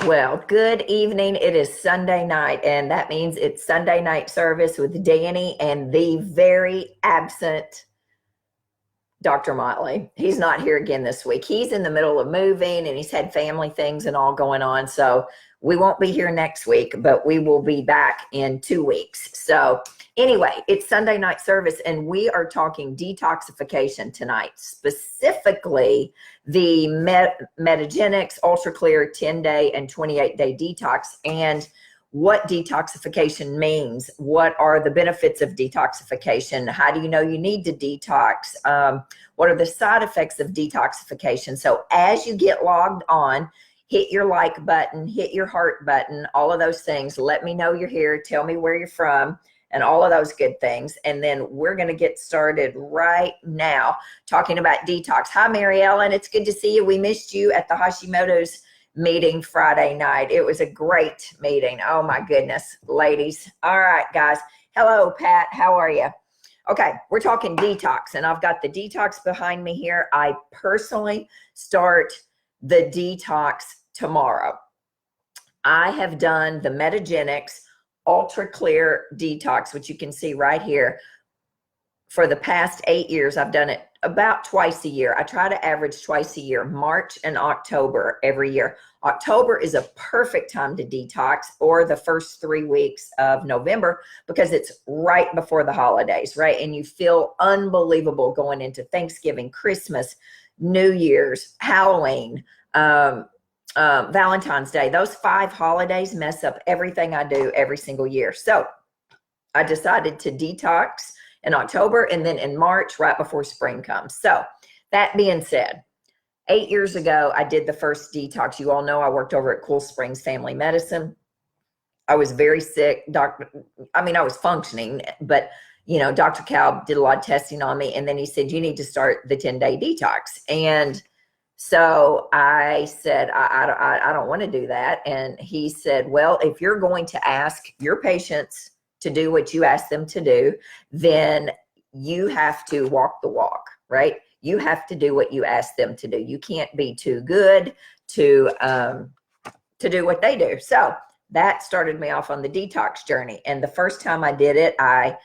Well, good evening. It is Sunday night, and that means it's Sunday night service with Dani and the very absent Dr. Motley. He's not here again this week. He's in the middle of moving and he's had family things and all going on. So we won't be here next week, but we will be back in 2 weeks. So anyway, it's Sunday night service and we are talking detoxification tonight, specifically the Metagenics Ultra Clear 10-day and 28-day detox, and what detoxification means. What are the benefits of detoxification? How do you know you need to detox? What are the side effects of detoxification? So as you get logged on, hit your like button, hit your heart button, all of those things. Let me know you're here. Tell me where you're from and all of those good things. And then we're going to get started right now talking about detox. Hi, Mary Ellen. It's good to see you. We missed you at the Hashimoto's meeting Friday night. It was a great meeting. Oh my goodness, ladies. All right, guys. Hello, Pat. How are you? Okay, we're talking detox, and I've got the detox behind me here. I personally start the detox tomorrow. I have done the Metagenics Ultra Clear Detox, which you can see right here. For the past 8 years, I've done it about twice a year. I try to average twice a year, March and October every year. October is a perfect time to detox, or the first 3 weeks of November, because it's right before the holidays, right? And you feel unbelievable going into Thanksgiving, Christmas, New Year's, Halloween, Valentine's Day. Those 5 holidays mess up everything I do every single year. So I decided to detox in October and then in March, right before spring comes. So that being said, 8 years ago, I did the first detox. You all know I worked over at Cool Springs Family Medicine. I was very sick. I was functioning, but Dr. Cal did a lot of testing on me. And then he said, you need to start the 10-day detox. And so I said, I don't want to do that. And he said, well, if you're going to ask your patients to do what you ask them to do, then you have to walk the walk, right? You have to do what you ask them to do. You can't be too good to do what they do. So that started me off on the detox journey. And the first time I did it, I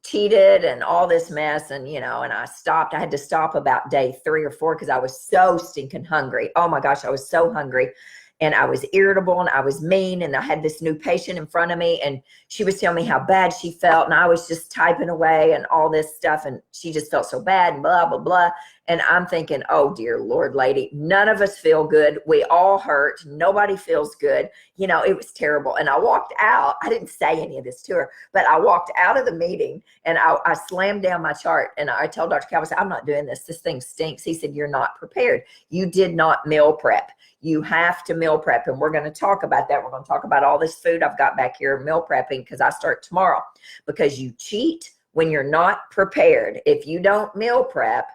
cheated and all this mess, and I stopped. I had to stop about day 3 or 4 because I was so stinking hungry. Oh my gosh, I was so hungry. And I was irritable and I was mean, and I had this new patient in front of me and she was telling me how bad she felt, and I was just typing away and all this stuff, and she just felt so bad and blah, blah, blah. And I'm thinking, oh dear Lord, lady, none of us feel good. We all hurt. Nobody feels good. It was terrible. And I walked out. I didn't say any of this to her, but I walked out of the meeting and I slammed down my chart and I told Dr. Cal, I said, I'm not doing this. This thing stinks. He said, you're not prepared. You did not meal prep. You have to meal prep, and we're going to talk about that. We're going to talk about all this food I've got back here, meal prepping, because I start tomorrow. Because you cheat when you're not prepared. If you don't meal prep,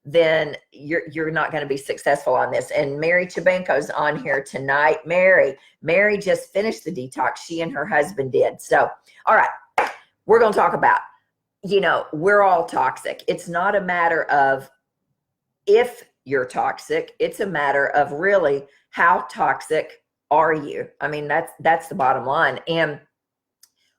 then you're not going to be successful on this. And Mary Chabanko's on here tonight. Mary just finished the detox. She and her husband did. So, all right, we're going to talk about, we're all toxic. It's not a matter of if you're toxic. It's a matter of really, how toxic are you? I mean, that's the bottom line. And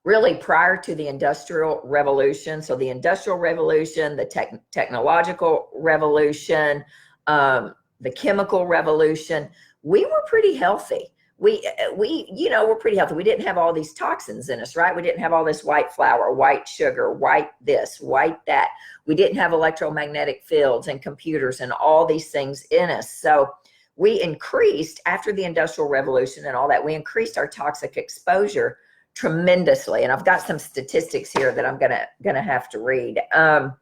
really, prior to the Industrial Revolution, so the Industrial Revolution, the technological revolution, the chemical revolution, we were pretty healthy. We're pretty healthy. We didn't have all these toxins in us, right? We didn't have all this white flour, white sugar, white this, white that. We didn't have electromagnetic fields and computers and all these things in us. So we increased, after the Industrial Revolution and all that, we increased our toxic exposure tremendously. And I've got some statistics here that I'm gonna have to read. After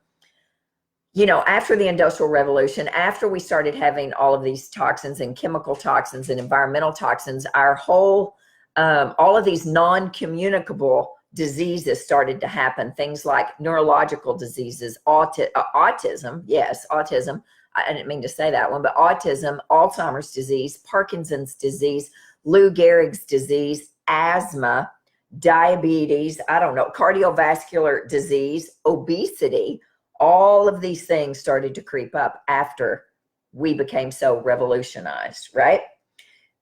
the Industrial Revolution, after we started having all of these toxins and chemical toxins and environmental toxins, our whole, all of these non-communicable diseases started to happen. Things like neurological diseases, autism. Yes, autism. I didn't mean to say that one, but autism, Alzheimer's disease, Parkinson's disease, Lou Gehrig's disease, asthma, diabetes, cardiovascular disease, obesity. All of these things started to creep up after we became so revolutionized, right?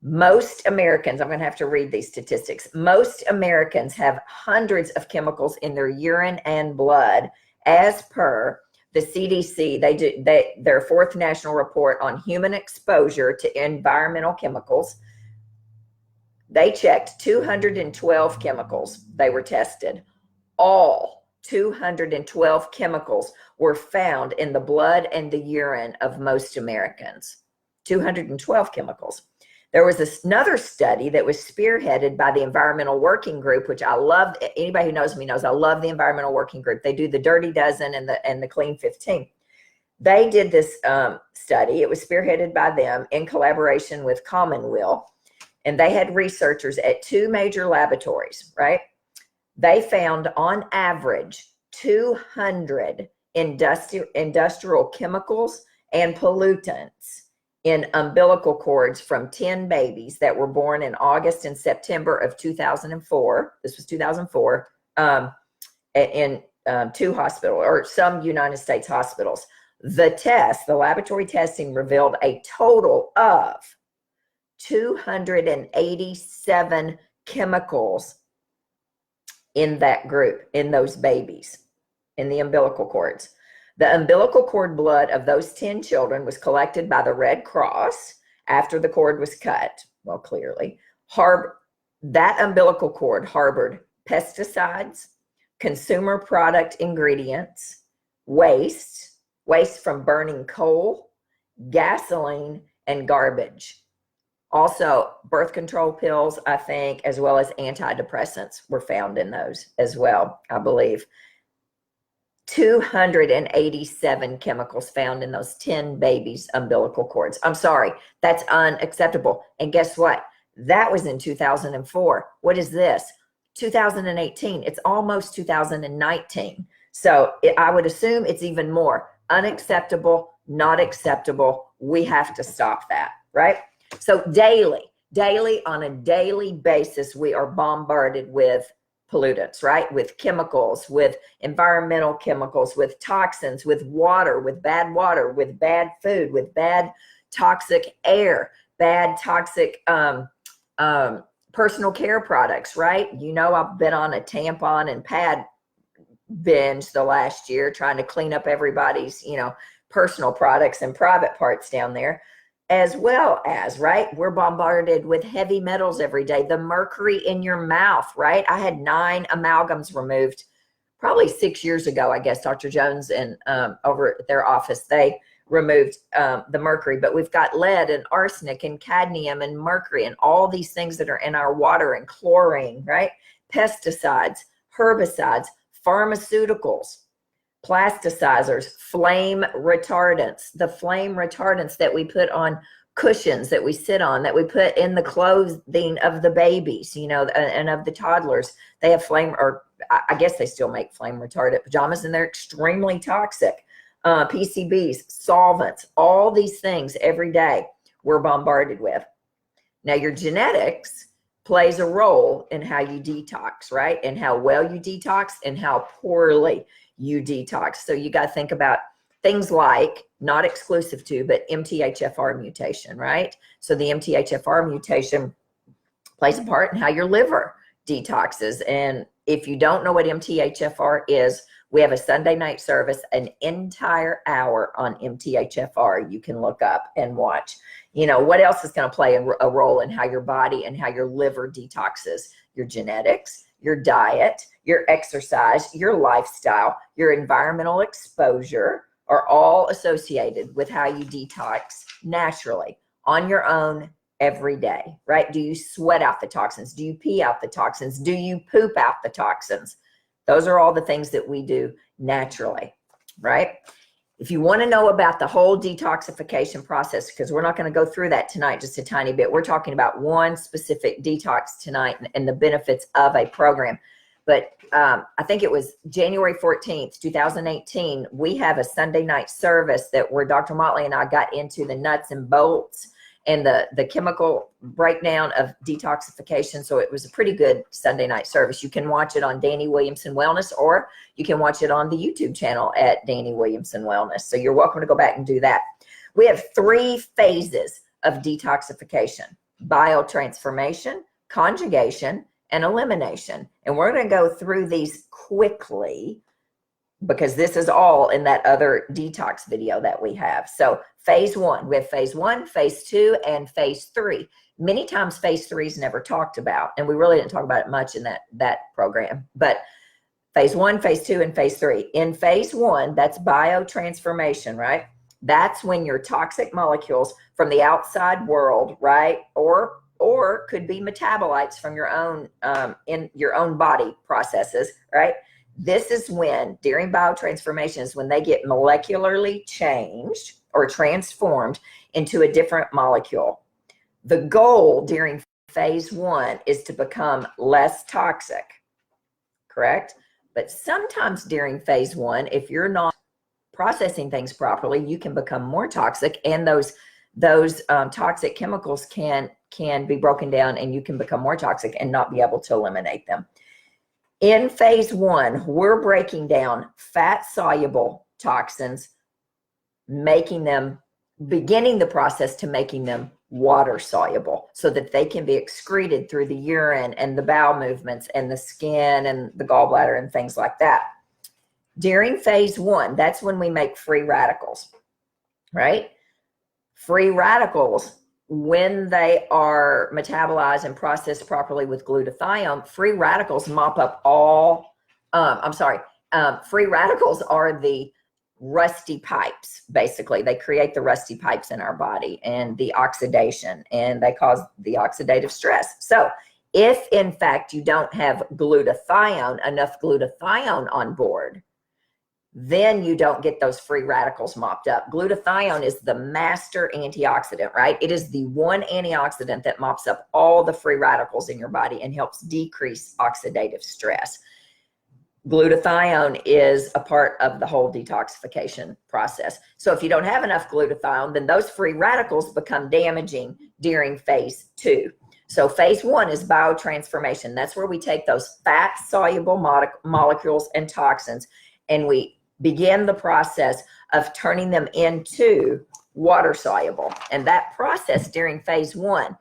Most Americans, I'm going to have to read these statistics. Most Americans have hundreds of chemicals in their urine and blood, as per the CDC. Their fourth national report on human exposure to environmental chemicals. They checked 212 chemicals. They were tested. All 212 chemicals were found in the blood and the urine of most Americans. 212 chemicals. There was another study that was spearheaded by the Environmental Working Group, which I loved. Anybody who knows me knows I love the Environmental Working Group. They do the Dirty Dozen and the Clean 15. They did this study. It was spearheaded by them in collaboration with Commonweal, and they had researchers at two major laboratories, right? They found on average 200 industrial chemicals and pollutants in umbilical cords from 10 babies that were born in August and September of 2004. This was 2004 in two hospitals, or some United States hospitals. The laboratory testing revealed a total of 287 chemicals in that group, in those babies, in the umbilical cords. The umbilical cord blood of those 10 children was collected by the Red Cross after the cord was cut. Well, clearly, that umbilical cord harbored pesticides, consumer product ingredients, waste from burning coal, gasoline, and garbage. Also, birth control pills, I think, as well as antidepressants were found in those as well, I believe. 287 chemicals found in those 10 babies' umbilical cords. I'm sorry, that's unacceptable. And guess what? That was in 2004. What is this? 2018. It's almost 2019. So I would assume it's even more. Unacceptable, not acceptable. We have to stop that, right? So daily, on a daily basis, we are bombarded with pollutants, right? With chemicals, with environmental chemicals, with toxins, with water, with bad food, with bad toxic air, bad toxic personal care products, right? You know, I've been on a tampon and pad binge the last year trying to clean up everybody's, personal products and private parts down there. As well as, right, we're bombarded with heavy metals every day. The mercury in your mouth, right? I had 9 amalgams removed probably 6 years ago, I guess. Dr. Jones and over at their office, they removed the mercury. But we've got lead and arsenic and cadmium and mercury and all these things that are in our water, and chlorine, right? Pesticides, herbicides, pharmaceuticals, plasticizers, flame retardants, the flame retardants that we put on cushions that we sit on, that we put in the clothing of the babies, and of the toddlers. They have or I guess they still make flame retardant pajamas, and they're extremely toxic. PCBs, solvents, all these things every day we're bombarded with. Now, your genetics plays a role in how you detox, right? And how well you detox and how poorly you detox. So you got to think about things like, not exclusive to, but MTHFR mutation, right? So the MTHFR mutation plays a part in how your liver detoxes. And if you don't know what MTHFR is, we have a Sunday night service, an entire hour on MTHFR you can look up and watch. What else is going to play a role in how your body and how your liver detoxes? Your genetics, your diet, your exercise, your lifestyle, your environmental exposure are all associated with how you detox naturally on your own every day, right? Do you sweat out the toxins? Do you pee out the toxins? Do you poop out the toxins? Those are all the things that we do naturally, right? If you want to know about the whole detoxification process, because we're not going to go through that tonight, just a tiny bit. We're talking about one specific detox tonight and the benefits of a program. But I think it was January 14th, 2018, we have a Sunday night service where Dr. Motley and I got into the nuts and bolts and the chemical breakdown of detoxification. So it was a pretty good Sunday night service. You can watch it on Dani Williamson Wellness, or you can watch it on the YouTube channel at Dani Williamson Wellness. So you're welcome to go back and do that. We have 3 phases of detoxification. biotransformation, conjugation, and elimination. And we're going to go through these quickly because this is all in that other detox video that we have. So phase one, we have phase one, phase two, and phase three. Many times phase three is never talked about, and we really didn't talk about it much in that program. But phase one, phase two, and phase three. In phase one, that's biotransformation, right? That's when your toxic molecules from the outside world, right? Or could be metabolites from your own, in your own body processes, right? This is when, during biotransformation, is when they get molecularly changed or transformed into a different molecule. The goal during phase one is to become less toxic, correct? But sometimes during phase one, if you're not processing things properly, you can become more toxic, and those toxic chemicals can be broken down, and you can become more toxic and not be able to eliminate them. In phase one, we're breaking down fat-soluble toxins, beginning the process to making them water-soluble so that they can be excreted through the urine and the bowel movements and the skin and the gallbladder and things like that. During phase one, that's when we make free radicals, right? Free radicals, when they are metabolized and processed properly with glutathione, free radicals mop up all, free radicals are the rusty pipes, basically. They create the rusty pipes in our body and the oxidation, and they cause the oxidative stress. So if in fact you don't have enough glutathione on board, then you don't get those free radicals mopped up. Glutathione is the master antioxidant, right? It is the one antioxidant that mops up all the free radicals in your body and helps decrease oxidative stress. Glutathione is a part of the whole detoxification process. So if you don't have enough glutathione, then those free radicals become damaging during phase two. So phase one is biotransformation. That's where we take those fat-soluble molecules and toxins, and we begin the process of turning them into water soluble. And that process during phase one,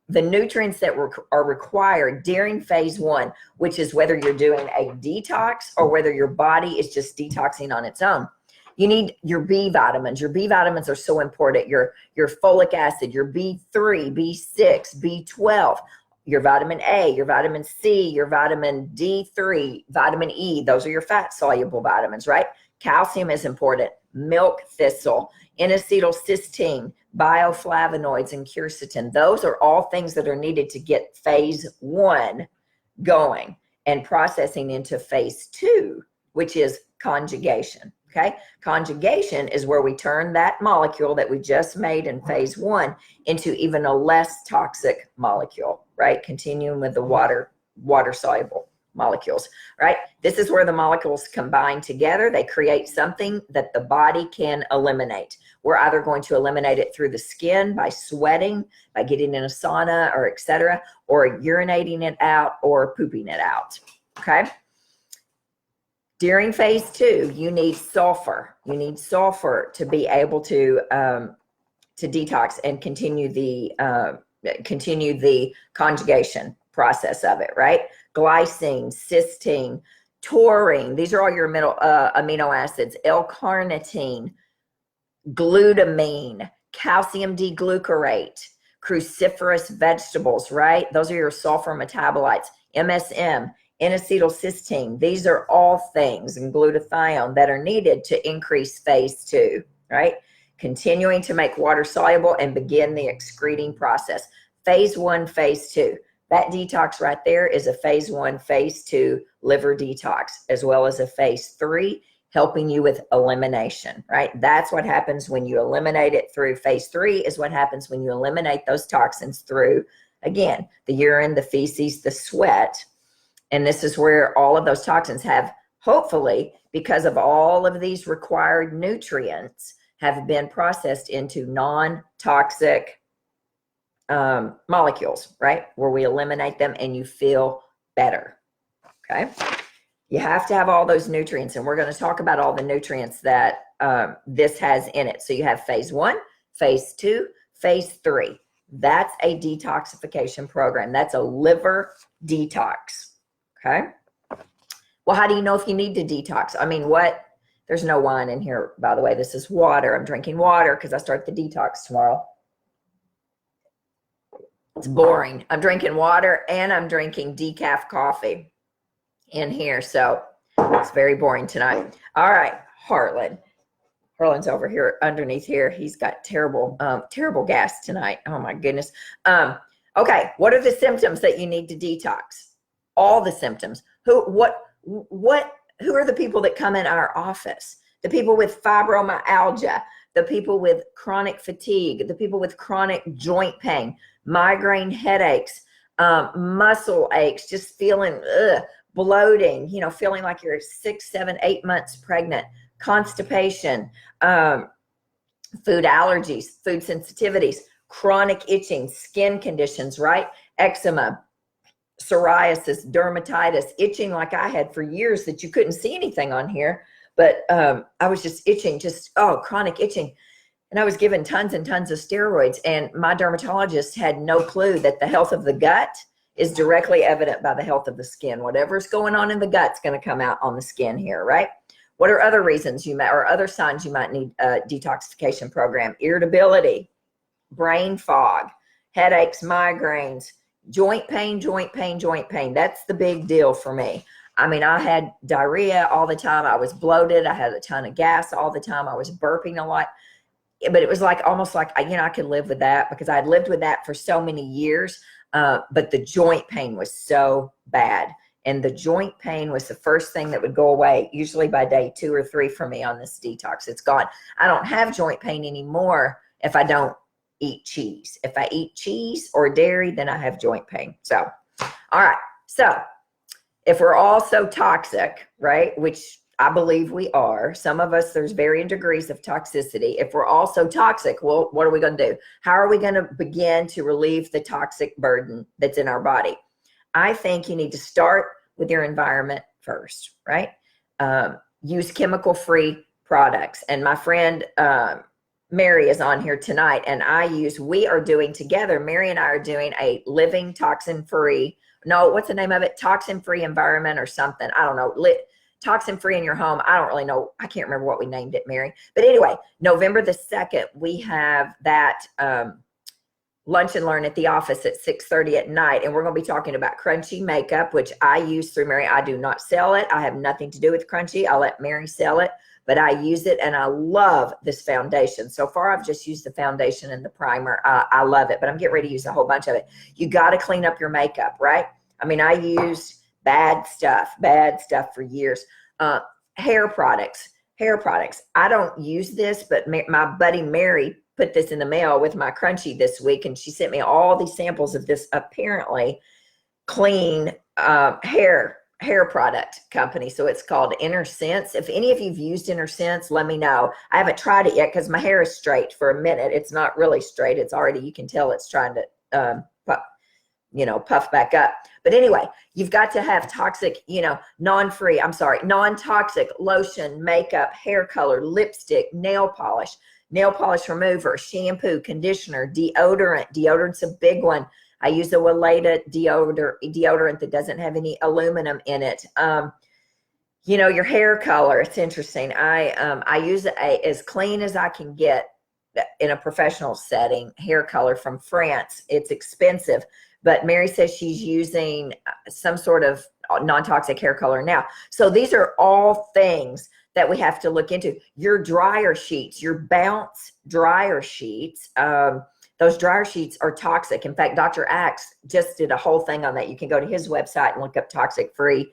the nutrients that are required during phase one, which is whether you're doing a detox or whether your body is just detoxing on its own. You need your B vitamins. Your B vitamins are so important. Your folic acid, your B3, B6, B12, your vitamin A, your vitamin C, your vitamin D3, vitamin E. Those are your fat-soluble vitamins, right? Calcium is important. Milk thistle, N-acetylcysteine, bioflavonoids, and quercetin. Those are all things that are needed to get phase one going and processing into phase two, which is conjugation. Okay, conjugation is where we turn that molecule that we just made in phase one into even a less toxic molecule, right? Continuing with the water soluble molecules, right? This is where the molecules combine together. They create something that the body can eliminate. We're either going to eliminate it through the skin by sweating, by getting in a sauna, or etc., or urinating it out or pooping it out. Okay. During phase two, you need sulfur. You need sulfur to be able to detox and continue the conjugation process of it, right? Glycine, cysteine, taurine. These are all your amino acids. L-carnitine, glutamine, calcium D-glucarate, cruciferous vegetables, right? Those are your sulfur metabolites. MSM, N-acetylcysteine. These are all things, and glutathione, that are needed to increase phase two, right? Continuing to make water soluble and begin the excreting process. Phase one, phase two. That detox right there is a phase one, phase two liver detox, as well as a phase three, helping you with elimination, right? That's what happens when you eliminate it through phase three, is what happens when you eliminate those toxins through, again, the urine, the feces, the sweat. And this is where all of those toxins have, hopefully, because of all of these required nutrients, have been processed into non-toxic molecules, right? Where we eliminate them and you feel better, okay? You have to have all those nutrients, and we're going to talk about all the nutrients that this has in it. So you have phase one, phase two, phase three. That's a detoxification program. That's a liver detox. Okay. Well, how do you know if you need to detox? I mean, there's no wine in here, by the way. This is water. I'm drinking water because I start the detox tomorrow. It's boring. I'm drinking water and I'm drinking decaf coffee in here. So it's very boring tonight. All right, Harlan. Harlan's over here underneath here. He's got terrible gas tonight. Oh my goodness. Okay, what are the symptoms that you need to detox? All the symptoms. Who are the people that come in our office? The people with fibromyalgia, the people with chronic fatigue, the people with chronic joint pain, migraine headaches, muscle aches, just feeling bloating, feeling like you're 6, 7, 8 months pregnant, constipation, food allergies, food sensitivities, chronic itching, skin conditions, right? Eczema, psoriasis, dermatitis, itching like I had for years that you couldn't see anything on here, but I was just itching, chronic itching. And I was given tons and tons of steroids, and my dermatologist had no clue that the health of the gut is directly evident by the health of the skin. Whatever's going on in the gut's going to come out on the skin here, right? What are other reasons or other signs you might need a detoxification program? Irritability, brain fog, headaches, migraines, joint pain. That's the big deal for me. I mean, I had diarrhea all the time. I was bloated. I had a ton of gas all the time. I was burping a lot. But it was almost like, I could live with that because I'd lived with that for so many years. But the joint pain was so bad. And the joint pain was the first thing that would go away, usually by day 2 or 3 for me on this detox. It's gone. I don't have joint pain anymore if I don't eat cheese. If I eat cheese or dairy, then I have joint pain. So, all right. So if we're all so toxic, right, which I believe we are, some of us, there's varying degrees of toxicity. If we're all so toxic, well, what are we going to do? How are we going to begin to relieve the toxic burden that's in our body? I think you need to start with your environment first, right? Use chemical-free products. And my friend Mary is on here tonight, and we are doing together, Mary and I are doing a living toxin-free, what's the name of it? Toxin-free environment or something. I don't know. Toxin-free in your home. I don't really know. I can't remember what we named it, Mary. But anyway, November the 2nd, we have that lunch and learn at the office at 6:30 at night. And we're going to be talking about crunchy makeup, which I use through Mary. I do not sell it. I have nothing to do with crunchy. I'll let Mary sell it, but I use it and I love this foundation. So far, I've just used the foundation and the primer. I love it, but I'm getting ready to use a whole bunch of it. You got to clean up your makeup, right? I mean, I used bad stuff for years. Hair products. I don't use this, but my buddy Mary put this in the mail with my crunchy this week, and she sent me all these samples of this apparently clean hair product company. So it's called Inner Sense. If any of you've used Inner Sense, let me know. I haven't tried it yet because my hair is straight for a minute. It's not really straight. It's already, you can tell it's trying to puff back up. But anyway, you've got to have non-toxic lotion, makeup, hair color, lipstick, nail polish remover, shampoo, conditioner, deodorant. Deodorant's a big one. I use a Weleda deodorant that doesn't have any aluminum in it. Your hair color, it's interesting. I use as clean as I can get in a professional setting, hair color from France. It's expensive, but Mary says she's using some sort of non-toxic hair color now. So these are all things that we have to look into. Your dryer sheets, your Bounce dryer sheets, those dryer sheets are toxic. In fact, Dr. Axe just did a whole thing on that. You can go to his website and look up toxic-free,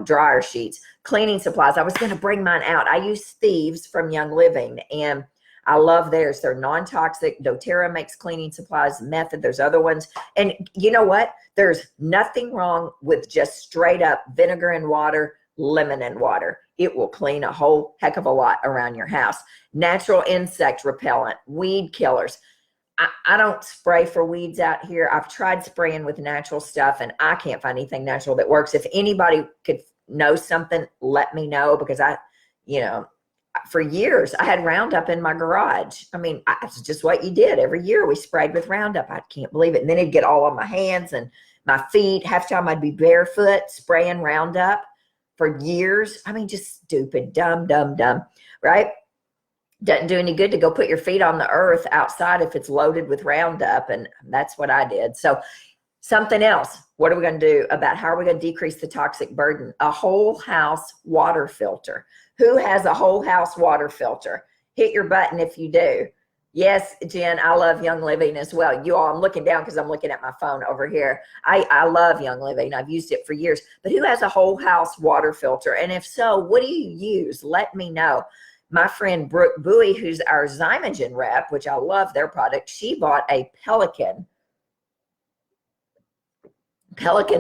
dryer sheets. Cleaning supplies. I was going to bring mine out. I use Thieves from Young Living, and I love theirs. They're non-toxic. doTERRA makes cleaning supplies. Method. There's other ones. And you know what? There's nothing wrong with just straight up vinegar and water, lemon and water. It will clean a whole heck of a lot around your house. Natural insect repellent, weed killers. I don't spray for weeds out here. I've tried spraying with natural stuff, and I can't find anything natural that works. If anybody could know something, let me know, because I for years, I had Roundup in my garage. I mean, it's just what you did. Every year we sprayed with Roundup. I can't believe it. And then it'd get all on my hands and my feet. Half the time I'd be barefoot spraying Roundup for years. I mean, just stupid, dumb, right? Doesn't do any good to go put your feet on the earth outside if it's loaded with Roundup. And that's what I did. So something else. What are we going to do about how are we going to decrease the toxic burden? A whole house water filter. Who has a whole house water filter? Hit your button if you do. Yes, Jen, I love Young Living as well. You all, I'm looking down because I'm looking at my phone over here. I love Young Living. I've used it for years. But who has a whole house water filter? And if so, what do you use? Let me know. My friend Brooke Bowie, who's our Zymogen rep, which I love their product, she bought a Pelican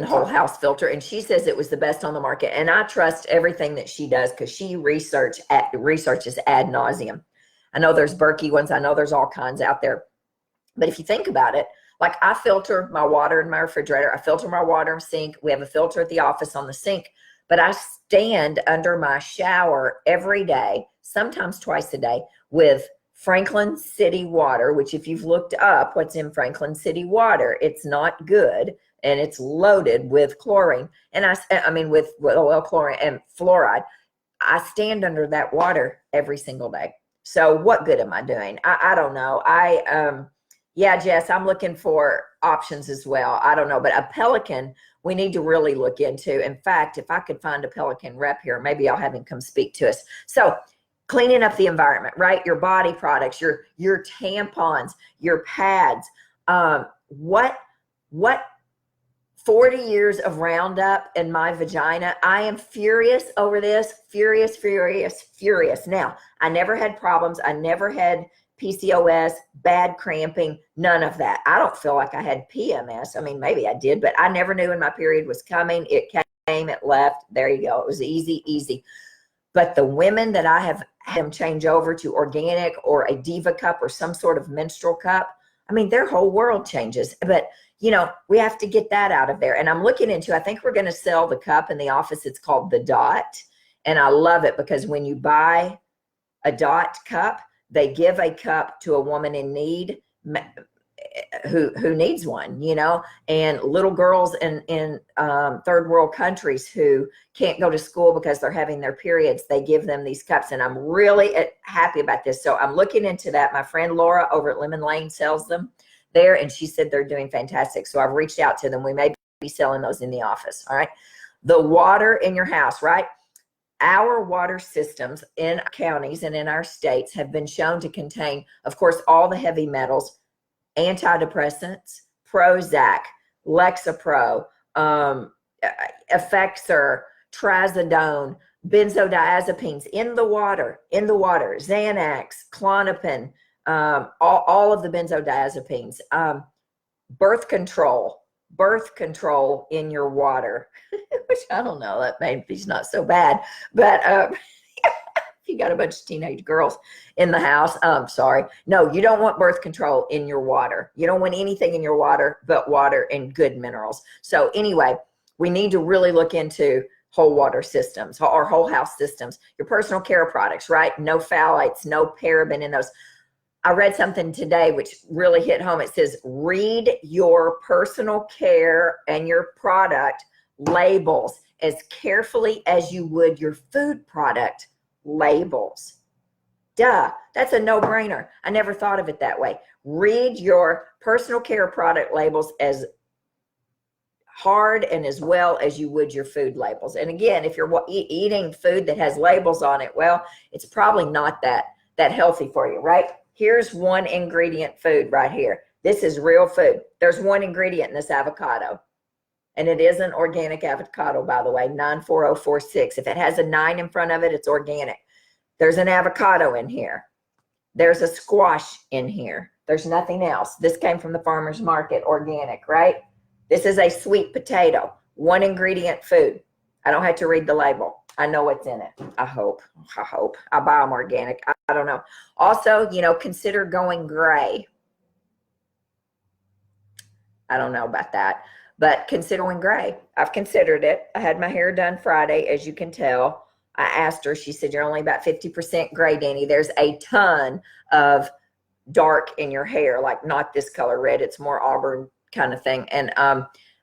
whole house filter, and she says it was the best on the market. And I trust everything that she does because she researches ad nauseum. I know there's Berkey ones. I know there's all kinds out there. But if you think about it, like I filter my water in my refrigerator. I filter my water in the sink. We have a filter at the office on the sink. But I stand under my shower every day, sometimes twice a day, with Franklin City water, which if you've looked up what's in Franklin City water, it's not good. And it's loaded with chlorine. And I mean, with chlorine and fluoride. I stand under that water every single day. So what good am I doing? I don't know. Yeah, Jess, I'm looking for options as well. I don't know, but a Pelican, we need to really look into. In fact, if I could find a Pelican rep here, maybe I'll have him come speak to us. So cleaning up the environment, right? Your body products, your tampons, your pads, what 40 years of Roundup in my vagina. I am furious over this. Furious. Now, I never had problems. I never had PCOS, bad cramping, none of that. I don't feel like I had PMS. I mean, maybe I did, but I never knew when my period was coming. It came, it left. There you go. It was easy. But the women that I have had them change over to organic or a Diva cup or some sort of menstrual cup, I mean, their whole world changes. But you know, we have to get that out of there. And I'm looking into, I think we're going to sell the cup in the office. It's called the Dot. And I love it because when you buy a Dot cup, they give a cup to a woman in need who needs one, you know, and little girls in third world countries who can't go to school because they're having their periods, they give them these cups. And I'm really happy about this. So I'm looking into that. My friend Laura over at Lemon Lane sells them there, and she said they're doing fantastic. So I've reached out to them. We may be selling those in the office. All right. The water in your house, right? Our water systems in counties and in our states have been shown to contain, of course, all the heavy metals, antidepressants, Prozac, Lexapro, Effexor, Trazodone, benzodiazepines in the water, Xanax, Klonopin, all of the benzodiazepines, birth control in your water, which I don't know, that maybe is not so bad, but if you got a bunch of teenage girls in the house, sorry. No, you don't want birth control in your water. You don't want anything in your water but water and good minerals. So anyway, we need to really look into whole water systems or whole house systems, your personal care products, right? No phthalates, no paraben in those. I read something today which really hit home. It says, read your personal care and your product labels as carefully as you would your food product labels. Duh, that's a no-brainer. I never thought of it that way. Read your personal care product labels as hard and as well as you would your food labels. And again, if you're eating food that has labels on it, well, it's probably not that healthy for you, right? Here's one ingredient food right here. This is real food. There's one ingredient in this avocado, and it is an organic avocado, by the way, 94046. If it has a 9 in front of it, it's organic. There's an avocado in here. There's a squash in here. There's nothing else. This came from the farmer's market, organic, right? This is a sweet potato, one ingredient food. I don't have to read the label. I know what's in it. I hope. I buy them organic. I don't know. Also, you know, consider going gray. I don't know about that, but consider going gray. I've considered it. I had my hair done Friday, as you can tell. I asked her, she said, you're only about 50% gray, Dani. There's a ton of dark in your hair, like not this color red. It's more auburn kind of thing. And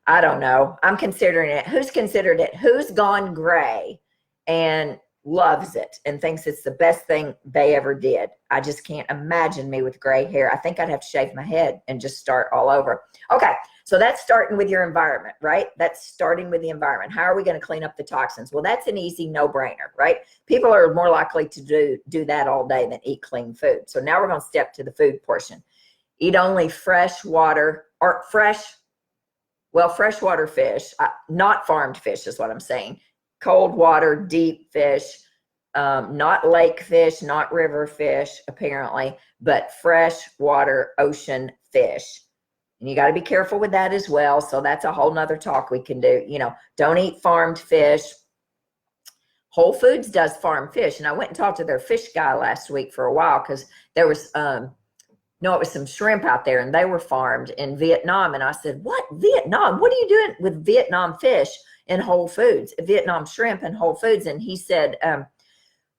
I don't know. I'm considering it. Who's considered it? Who's gone gray and loves it and thinks it's the best thing they ever did? I just can't imagine me with gray hair. I think I'd have to shave my head and just start all over. Okay, so that's starting with your environment, right? That's starting with the environment. How are we going to clean up the toxins? Well, that's an easy no-brainer, right? People are more likely to do that all day than eat clean food. So now we're going to step to the food portion. Eat only freshwater fish, not farmed fish is what I'm saying. Cold water, deep fish, not lake fish, not river fish, apparently, but freshwater ocean fish. And you got to be careful with that as well. So that's a whole nother talk we can do. You know, don't eat farmed fish. Whole Foods does farm fish. And I went and talked to their fish guy last week for a while because there was, it was some shrimp out there and they were farmed in Vietnam. And I said, what, Vietnam? What are you doing with Vietnam fish in Whole Foods, Vietnam shrimp in Whole Foods? And he said,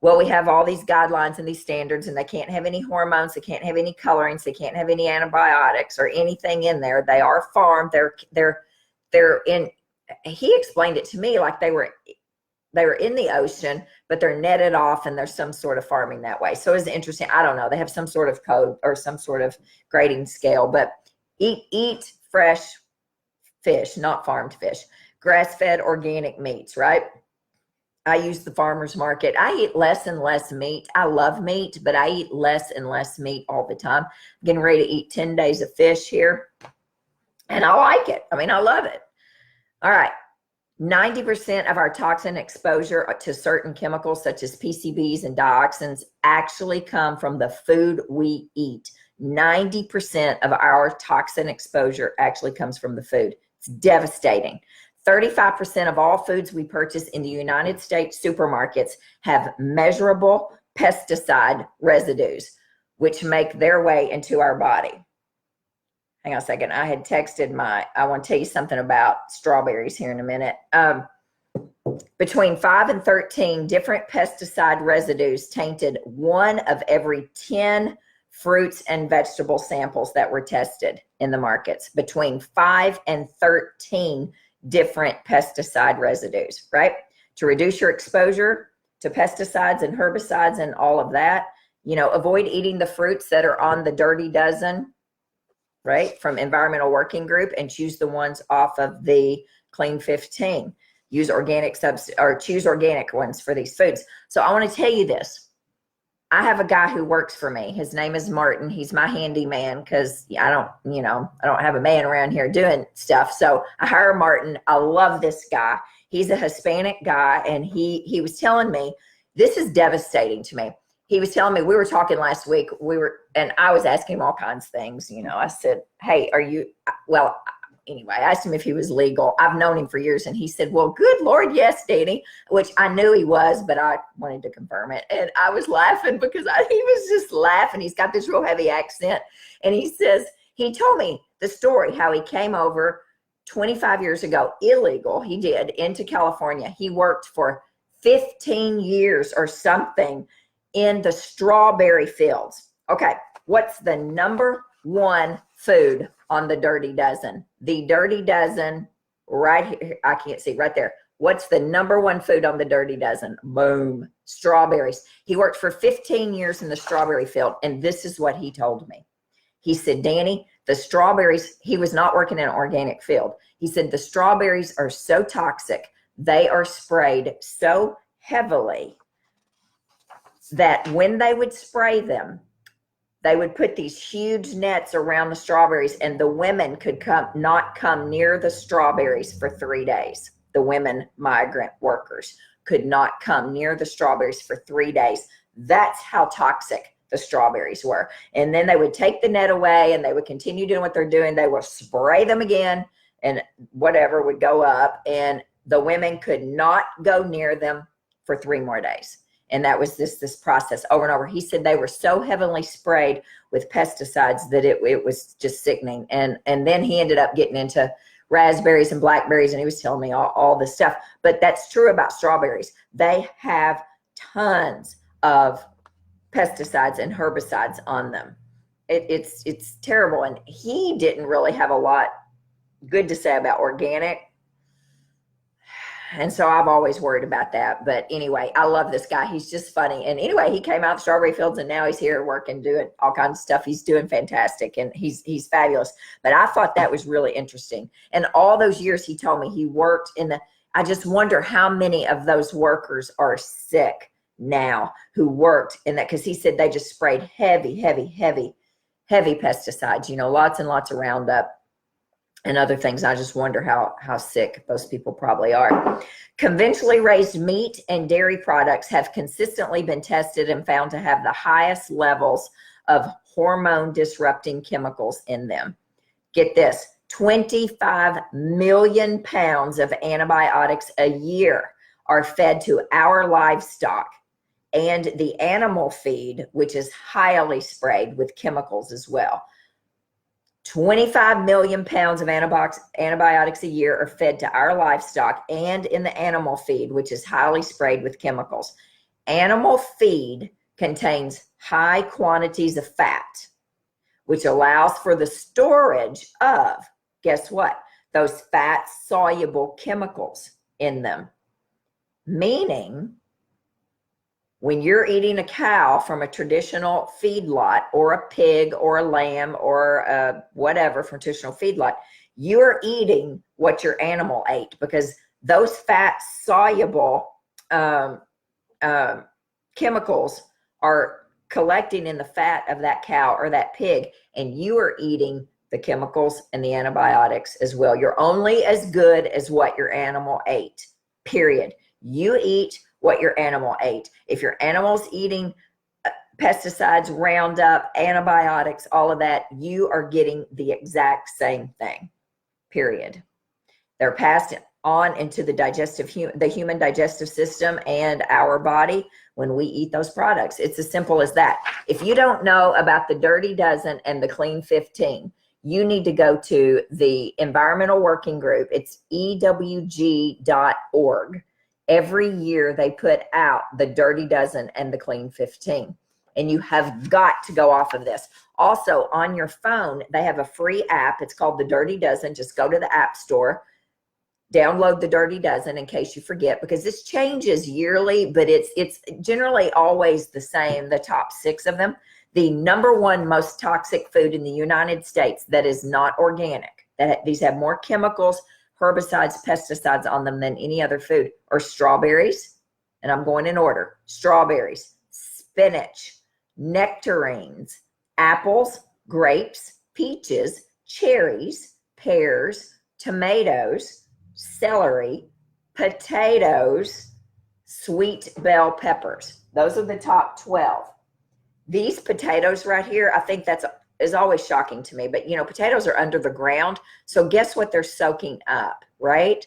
well, we have all these guidelines and these standards, and they can't have any hormones, they can't have any colorings, they can't have any antibiotics or anything in there. They are farmed. They're in. He explained it to me like they were in the ocean, but they're netted off, and there's some sort of farming that way. So it's interesting. I don't know. They have some sort of code or some sort of grading scale, but eat fresh fish, not farmed fish. Grass-fed organic meats, right? I use the farmer's market. I eat less and less meat. I love meat, but I eat less and less meat all the time. I'm getting ready to eat 10 days of fish here, and I like it. I mean, I love it. All right. 90% of our toxin exposure to certain chemicals such as PCBs and dioxins actually come from the food we eat. 90% of our toxin exposure actually comes from the food. It's devastating. 35% of all foods we purchase in the United States supermarkets have measurable pesticide residues, which make their way into our body. Hang on a second. I had texted I want to tell you something about strawberries here in a minute. Between 5 and 13 different pesticide residues tainted 1 of every 10 fruits and vegetable samples that were tested in the markets. Between 5 and 13 different pesticide residues, right? To reduce your exposure to pesticides and herbicides and all of that, avoid eating the fruits that are on the Dirty Dozen, right, from Environmental Working Group, and choose the ones off of the Clean 15. Use organic choose organic ones for these foods. So I want to tell you this. I have a guy who works for me. His name is Martin. He's my handyman because I don't have a man around here doing stuff. So I hire Martin. I love this guy. He's a Hispanic guy, and he was telling me, this is devastating to me. He was telling me, we were talking last week, and I was asking him all kinds of things. I said, hey, anyway, I asked him if he was legal. I've known him for years. And he said, well, good Lord, yes, Dani, which I knew he was, but I wanted to confirm it. And I was laughing because he was just laughing. He's got this real heavy accent. And he says, he told me the story, how he came over 25 years ago, illegal, he did, into California. He worked for 15 years or something in the strawberry fields. Okay, what's the number one food on the Dirty Dozen? The Dirty Dozen, right here, I can't see, right there. What's the number one food on the Dirty Dozen? Boom, strawberries. He worked for 15 years in the strawberry field, and this is what he told me. He said, Dani, the strawberries, he was not working in an organic field. He said, the strawberries are so toxic, they are sprayed so heavily that when they would spray them, they would put these huge nets around the strawberries, and the women could not come near the strawberries for 3 days. The women migrant workers could not come near the strawberries for 3 days. That's how toxic the strawberries were. And then they would take the net away, and they would continue doing what they're doing. They would spray them again, and whatever would go up, and the women could not go near them for 3 more days. And that was this process over and over. He said they were so heavily sprayed with pesticides that it was just sickening. And then he ended up getting into raspberries and blackberries, and he was telling me all this stuff. But that's true about strawberries. They have tons of pesticides and herbicides on them. It's terrible. And he didn't really have a lot good to say about organic. And so I've always worried about that. But anyway, I love this guy. He's just funny. And anyway, he came out of the strawberry fields, and now he's here working, doing all kinds of stuff. He's doing fantastic, and he's fabulous. But I thought that was really interesting. And all those years he told me he worked I just wonder how many of those workers are sick now who worked in that, because he said they just sprayed heavy pesticides, lots and lots of Roundup and other things. I just wonder how sick those people probably are. Conventionally raised meat and dairy products have consistently been tested and found to have the highest levels of hormone disrupting chemicals in them. Get this, 25 million pounds of antibiotics a year are fed to our livestock and the animal feed, which is highly sprayed with chemicals as well. 25 million pounds of antibiotics a year are fed to our livestock and in the animal feed, which is highly sprayed with chemicals. Animal feed contains high quantities of fat, which allows for the storage of, guess what? Those fat-soluble chemicals in them. Meaning, when you're eating a cow from a traditional feedlot, or a pig or a lamb or whatever from traditional feedlot, you're eating what your animal ate, because those fat soluble chemicals are collecting in the fat of that cow or that pig, and you are eating the chemicals and the antibiotics as well. You're only as good as what your animal ate, period. You eat what your animal ate. If your animal's eating pesticides, Roundup, antibiotics, all of that, you are getting the exact same thing, period. They're passed on into the human digestive system and our body when we eat those products. It's as simple as that. If you don't know about the Dirty Dozen and the Clean 15, you need to go to the Environmental Working Group. It's ewg.org. Every year they put out the Dirty Dozen and the Clean 15. And you have got to go off of this. Also, on your phone, they have a free app. It's called the Dirty Dozen. Just go to the App Store, download the Dirty Dozen in case you forget, because this changes yearly, but it's generally always the same, the top 6 of them. The number 1 most toxic food in the United States that is not organic, these have more chemicals, herbicides, pesticides on them than any other food, are strawberries. And I'm going in order: strawberries, spinach, nectarines, apples, grapes, peaches, cherries, pears, tomatoes, celery, potatoes, sweet bell peppers. Those are the top 12. These potatoes right here, I think is always shocking to me, but potatoes are under the ground. So guess what they're soaking up, right?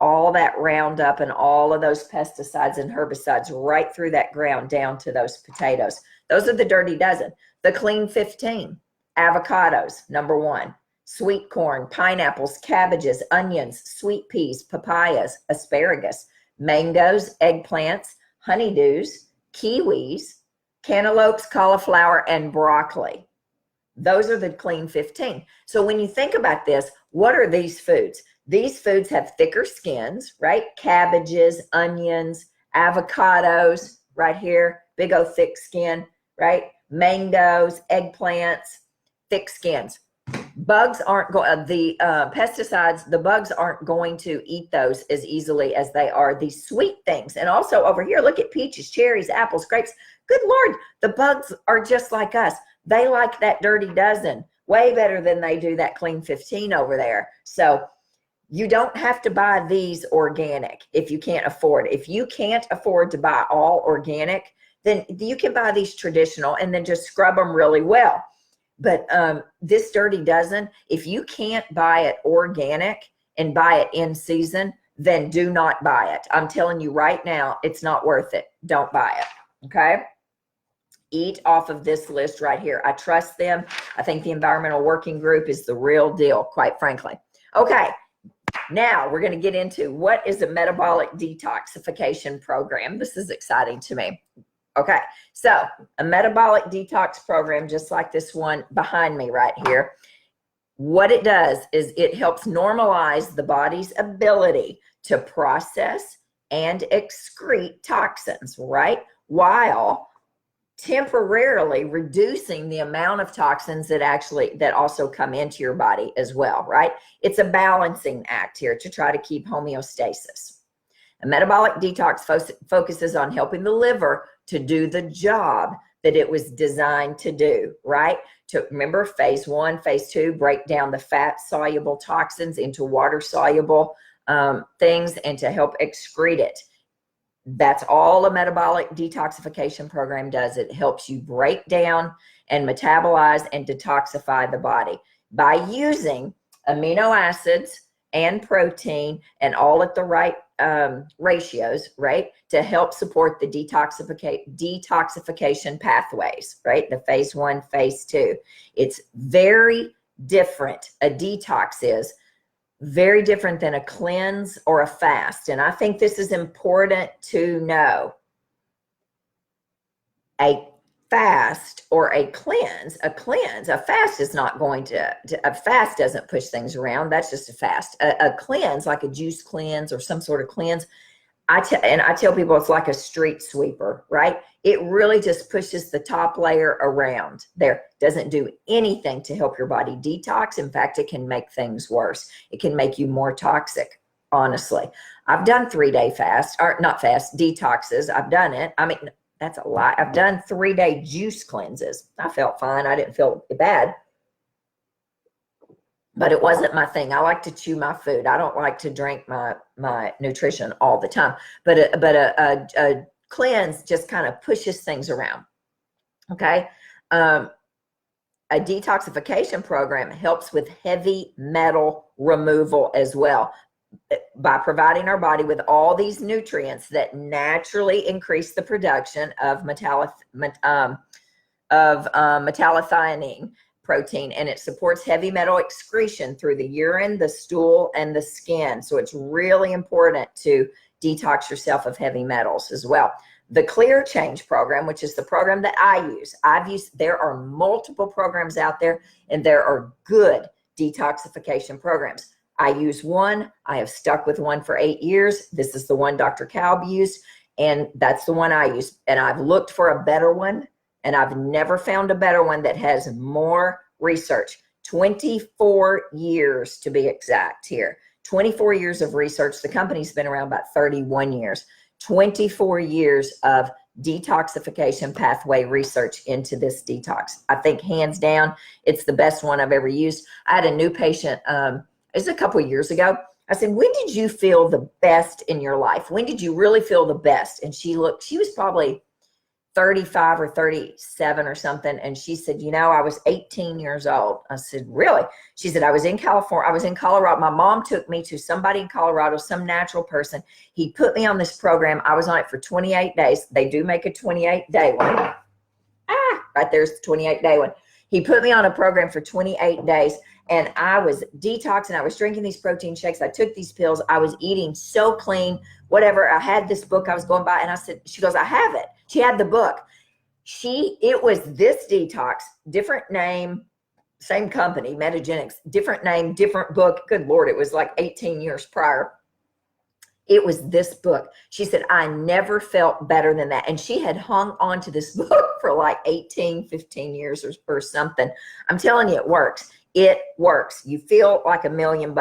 All that Roundup and all of those pesticides and herbicides right through that ground down to those potatoes. Those are the Dirty Dozen. The Clean 15, avocados, number 1, sweet corn, pineapples, cabbages, onions, sweet peas, papayas, asparagus, mangoes, eggplants, honeydews, kiwis, cantaloupes, cauliflower, and broccoli. Those are the Clean 15. So when you think about this, what are these foods? These foods have thicker skins, right? Cabbages, onions, avocados, right here, big old thick skin, right? Mangoes, eggplants, thick skins. Bugs aren't going, the pesticides, the bugs aren't going to eat those as easily as they are these sweet things. And also over here, look at peaches, cherries, apples, grapes. Good Lord, the bugs are just like us. They like that Dirty Dozen way better than they do that Clean 15 over there. So you don't have to buy these organic if you can't afford. If you can't afford to buy all organic, then you can buy these traditional and then just scrub them really well. But this Dirty Dozen, if you can't buy it organic and buy it in season, then do not buy it. I'm telling you right now, it's not worth it. Don't buy it, okay? Eat off of this list right here. I trust them. I think the Environmental Working Group is the real deal, quite frankly. Okay. Now we're going to get into what is a metabolic detoxification program. This is exciting to me. Okay. So a metabolic detox program, just like this one behind me right here, what it does is it helps normalize the body's ability to process and excrete toxins, right? While temporarily reducing the amount of toxins that also come into your body as well, right? It's a balancing act here to try to keep homeostasis. A metabolic detox focuses on helping the liver to do the job that it was designed to do, right? To remember phase 1, phase 2, break down the fat soluble toxins into water soluble things and to help excrete it. That's all a metabolic detoxification program does. It helps you break down and metabolize and detoxify the body by using amino acids and protein and all at the right ratios, right? To help support the detoxification pathways, right? The phase 1, phase 2. It's very different. A detox is very different than a cleanse or a fast. And I think this is important to know. A fast or a fast is not going to a fast doesn't push things around. That's just a fast. A cleanse, like a juice cleanse or some sort of cleanse, I tell people it's like a street sweeper, right? It really just pushes the top layer around there. Doesn't do anything to help your body detox. In fact, it can make things worse. It can make you more toxic, honestly. I've done 3-day fast, or not fast, detoxes. I've done it. I mean, that's a lot. I've done 3-day juice cleanses. I felt fine. I didn't feel bad. But it wasn't my thing. I like to chew my food. I don't like to drink my nutrition all the time. But a cleanse just kind of pushes things around. Okay. A detoxification program helps with heavy metal removal as well, by providing our body with all these nutrients that naturally increase the production of metallothionein protein, and it supports heavy metal excretion through the urine, the stool, and the skin. So it's really important to detox yourself of heavy metals as well. The Clear Change program, which is the program that there are multiple programs out there, and there are good detoxification programs. I use one. I have stuck with one for 8 years. This is the one Dr. Kalb used, and that's the one I use. And I've looked for a better one, and I've never found a better one that has more research. 24 years to be exact here. 24 years of research. The company's been around about 31 years. 24 years of detoxification pathway research into this detox. I think hands down, it's the best one I've ever used. I had a new patient, it was a couple of years ago. I said, when did you feel the best in your life? When did you really feel the best? And she was probably 35 or 37 or something. And she said, I was 18 years old. I said, really? She said, I was in California. I was in Colorado. My mom took me to somebody in Colorado, some natural person. He put me on this program. I was on it for 28 days. They do make a 28-day one. Right there's the 28-day one. He put me on a program for 28 days. And I was detoxing. I was drinking these protein shakes. I took these pills. I was eating so clean, whatever. I had this book I was going by, and I said, she goes, I have it. She had the book. It was this detox, different name, same company, Metagenics, different name, different book. Good Lord, it was like 18 years prior. It was this book. She said, I never felt better than that. And she had hung on to this book for like 18, 15 years or something. I'm telling you, it works. It works. You feel like $1 million.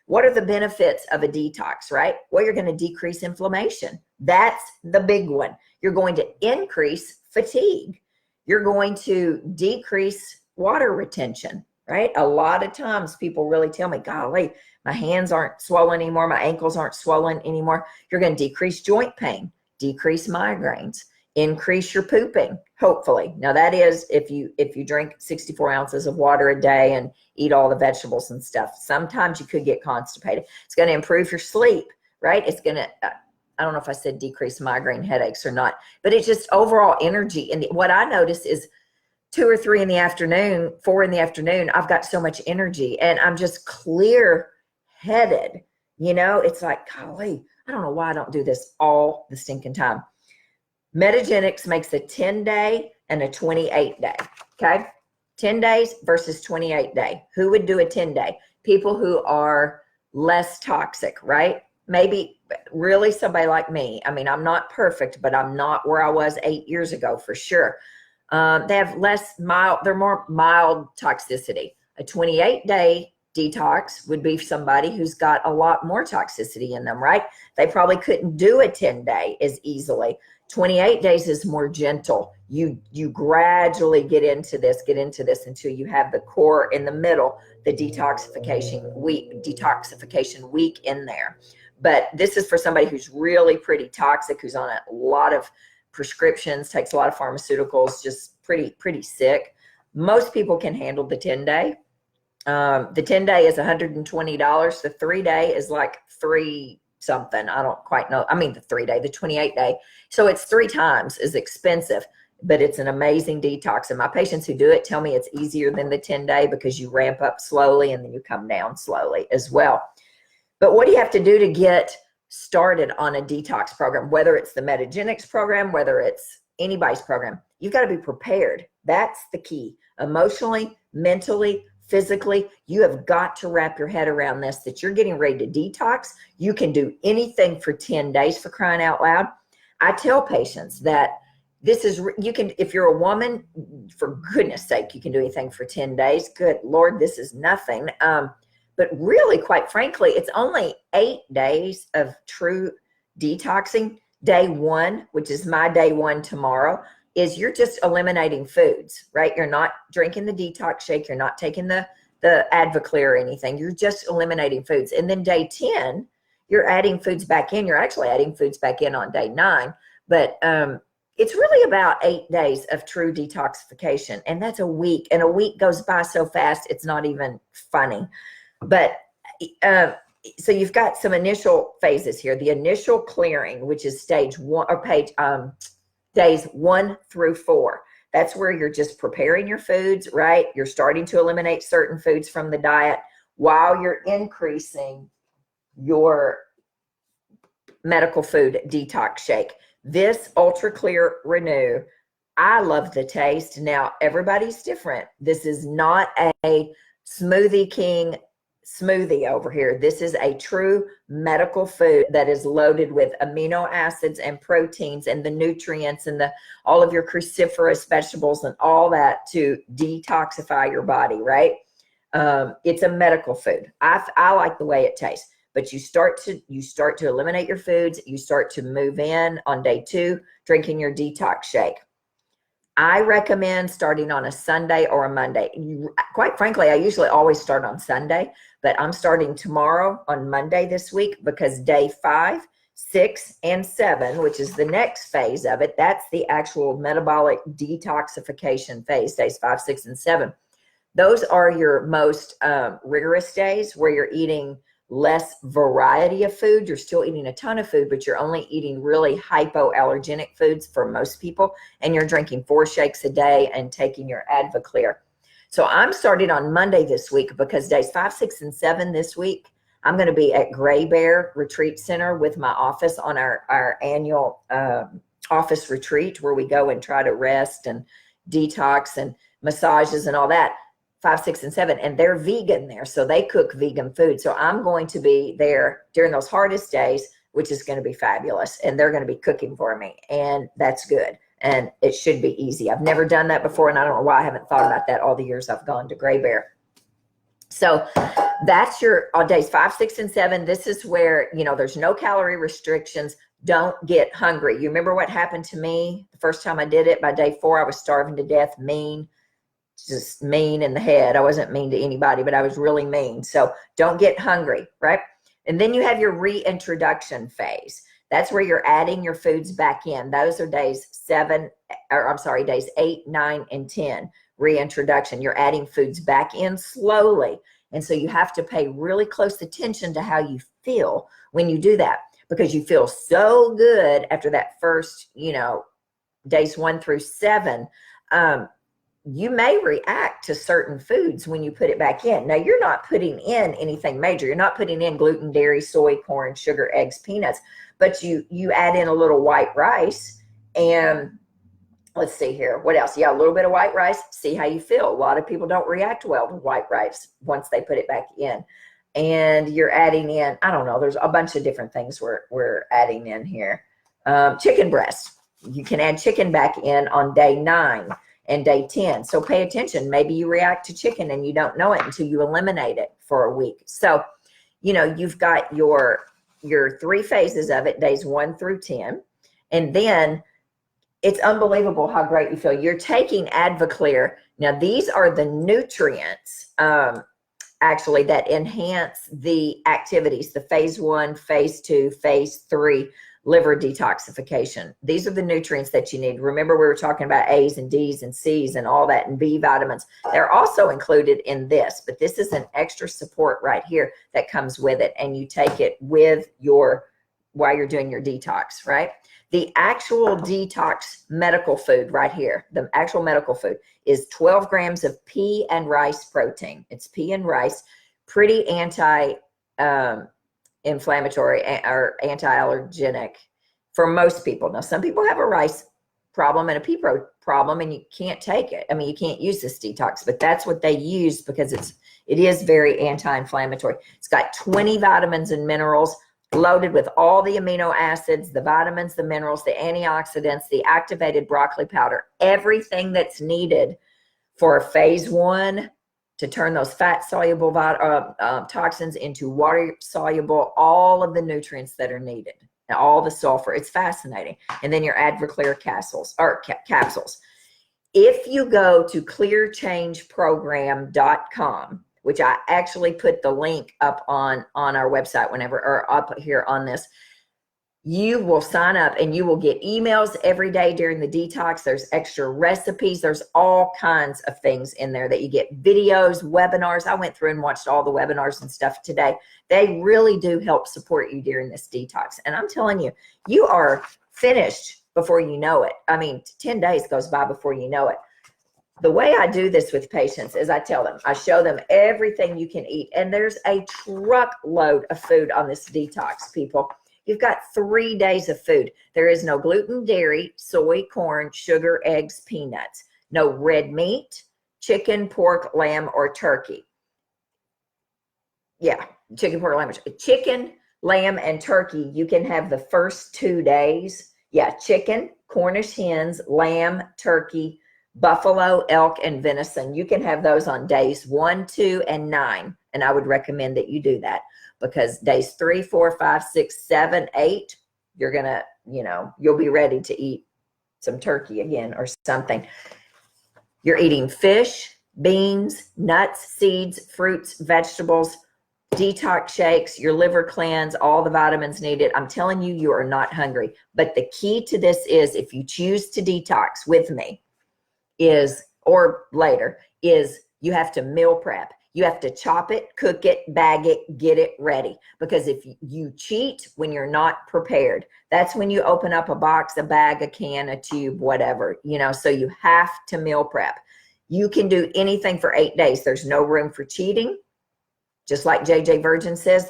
What are the benefits of a detox, right? Well, you're going to decrease inflammation. That's the big one. You're going to increase fatigue. You're going to decrease water retention, right? A lot of times people really tell me, golly, my hands aren't swollen anymore. My ankles aren't swollen anymore. You're going to decrease joint pain, decrease migraines, increase your pooping, hopefully. Now that is if you drink 64 ounces of water a day and eat all the vegetables and stuff. Sometimes you could get constipated. It's going to improve your sleep, right? It's going to, I don't know if I said decrease migraine headaches or not, but it's just overall energy. And what I notice is 2 or 3 in the afternoon, 4 in the afternoon, I've got so much energy and I'm just clear headed. You know, it's like, golly, I don't know why I don't do this all the stinking time. Metagenics makes a 10-day and a 28-day. Okay. 10 days versus 28-day. Who would do a 10-day? People who are less toxic, right? Maybe really somebody like me. I mean, I'm not perfect, but I'm not where I was 8 years ago for sure. They have less mild, they're more mild toxicity. A 28-day detox would be somebody who's got a lot more toxicity in them, right? They probably couldn't do a 10-day as easily. 28 days is more gentle. You gradually get into this until you have the core in the middle, the detoxification week in there. But this is for somebody who's really pretty toxic, who's on a lot of prescriptions, takes a lot of pharmaceuticals, just pretty sick. Most people can handle the 10-day. The 10-day is $120. The 3-day is like $3 something. I don't quite know. I mean, the 3-day, the 28-day. So it's 3 times as expensive, but it's an amazing detox. And my patients who do it tell me it's easier than the 10-day because you ramp up slowly and then you come down slowly as well. But what do you have to do to get started on a detox program, whether it's the Metagenics program, whether it's anybody's program? You've got to be prepared. That's the key. Emotionally, mentally, physically, you have got to wrap your head around this, that you're getting ready to detox. You can do anything for 10 days, for crying out loud. I tell patients that this is, you can, if you're a woman, for goodness sake, you can do anything for 10 days. Good Lord, this is nothing. But really, quite frankly, it's only 8 days of true detoxing. Day 1, which is my day 1 tomorrow, is you're just eliminating foods, right? You're not drinking the detox shake. You're not taking the Advoclear or anything. You're just eliminating foods. And then day 10, you're adding foods back in. You're actually adding foods back in on day 9. But it's really about 8 days of true detoxification. And that's a week. And a week goes by so fast, it's not even funny. But so you've got some initial phases here. The initial clearing, which is stage 1 or days 1 through 4. That's where you're just preparing your foods, right? You're starting to eliminate certain foods from the diet while you're increasing your medical food detox shake. This Ultra Clear Renew, I love the taste. Now, everybody's different. This is not a Smoothie King smoothie over here. This is a true medical food that is loaded with amino acids and proteins and the nutrients and all of your cruciferous vegetables and all that to detoxify your body, right? It's a medical food. I like the way it tastes, but you start to eliminate your foods. You start to move in on day 2, drinking your detox shake. I recommend starting on a Sunday or a Monday. Quite frankly, I usually always start on Sunday, but I'm starting tomorrow on Monday this week because day 5, 6, and 7, which is the next phase of it, that's the actual metabolic detoxification phase, days 5, 6, and 7. Those are your most rigorous days where you're eating less variety of food. You're still eating a ton of food, but you're only eating really hypoallergenic foods for most people. And you're drinking 4 shakes a day and taking your Advoclear. So I'm starting on Monday this week because days 5, 6, and 7 this week, I'm going to be at Gray Bear Retreat Center with my office on our annual office retreat where we go and try to rest and detox and massages and all that. 5, 6, and 7, and they're vegan there, so they cook vegan food. So I'm going to be there during those hardest days, which is going to be fabulous, and they're going to be cooking for me, and that's good, and it should be easy. I've never done that before, and I don't know why I haven't thought about that all the years I've gone to Gray Bear. So that's your days 5, 6, and 7. This is where, there's no calorie restrictions. Don't get hungry. You remember what happened to me the first time I did it? By day 4, I was starving to death, just mean in the head. I wasn't mean to anybody, but I was really mean. So don't get hungry, right? And then you have your reintroduction phase. That's where you're adding your foods back in. Those are days 8, 9, and 10. Reintroduction. You're adding foods back in slowly. And so you have to pay really close attention to how you feel when you do that, because you feel so good after that first, days 1 through 7. you may react to certain foods when you put it back in. Now, you're not putting in anything major. You're not putting in gluten, dairy, soy, corn, sugar, eggs, peanuts, but you add in a little white rice, and let's see here. What else? Yeah, a little bit of white rice. See how you feel. A lot of people don't react well to white rice once they put it back in. And you're adding in, I don't know, there's a bunch of different things we're adding in here. Chicken breast. You can add chicken back in on day 9 and day 10. So pay attention. Maybe you react to chicken and you don't know it until you eliminate it for a week. So, you know, you've got your 3 phases of it, days 1 through 10. And then it's unbelievable how great you feel. You're taking Advoclear. Now, these are the nutrients, actually, that enhance the activities, the phase 1, phase 2, phase 3 liver detoxification. These are the nutrients that you need. Remember, we were talking about A's and D's and C's and all that, and B vitamins. They're also included in this, but this is an extra support right here that comes with it, and you take it with while you're doing your detox, right? The actual detox medical food right here, the actual medical food is 12 grams of pea and rice protein. It's pea and rice, pretty anti-inflammatory or anti-allergenic for most people. Now, some people have a rice problem and a pea problem, and you can't take it. I mean, you can't use this detox, but that's what they use because it is very anti-inflammatory. It's got 20 vitamins and minerals, loaded with all the amino acids, the vitamins, the minerals, the antioxidants, the activated broccoli powder, everything that's needed for phase 1 to turn those fat-soluble toxins into water-soluble, all of the nutrients that are needed, and all the sulfur. It's fascinating. And then your Advoclear capsules. If you go to clearchangeprogram.com, which I actually put the link up on our website or up here on this, you will sign up and you will get emails every day during the detox. There's extra recipes. There's all kinds of things in there that you get, videos, webinars. I went through and watched all the webinars and stuff today. They really do help support you during this detox. And I'm telling you, you are finished before you know it. I mean, 10 days goes by before you know it. The way I do this with patients is I show them everything you can eat. And there's a truckload of food on this detox, people. You've got 3 days of food. There is no gluten, dairy, soy, corn, sugar, eggs, peanuts. No red meat, chicken, pork, lamb, or turkey. Yeah, chicken, pork, lamb. Chicken, lamb, and turkey, you can have the first 2 days. Yeah, chicken, Cornish hens, lamb, turkey, buffalo, elk, and venison. You can have those on days 1, 2, and 9. And I would recommend that you do that because days 3, 4, 5, 6, 7, 8, you're going to, you'll be ready to eat some turkey again or something. You're eating fish, beans, nuts, seeds, fruits, vegetables, detox shakes, your liver cleanse, all the vitamins needed. I'm telling you, you are not hungry. But the key to this is if you choose to detox with me, or later, you have to meal prep. You have to chop it, cook it, bag it, get it ready. Because if you cheat when you're not prepared, that's when you open up a box, a bag, a can, a tube, whatever, so you have to meal prep. You can do anything for 8 days. There's no room for cheating. Just like JJ Virgin says,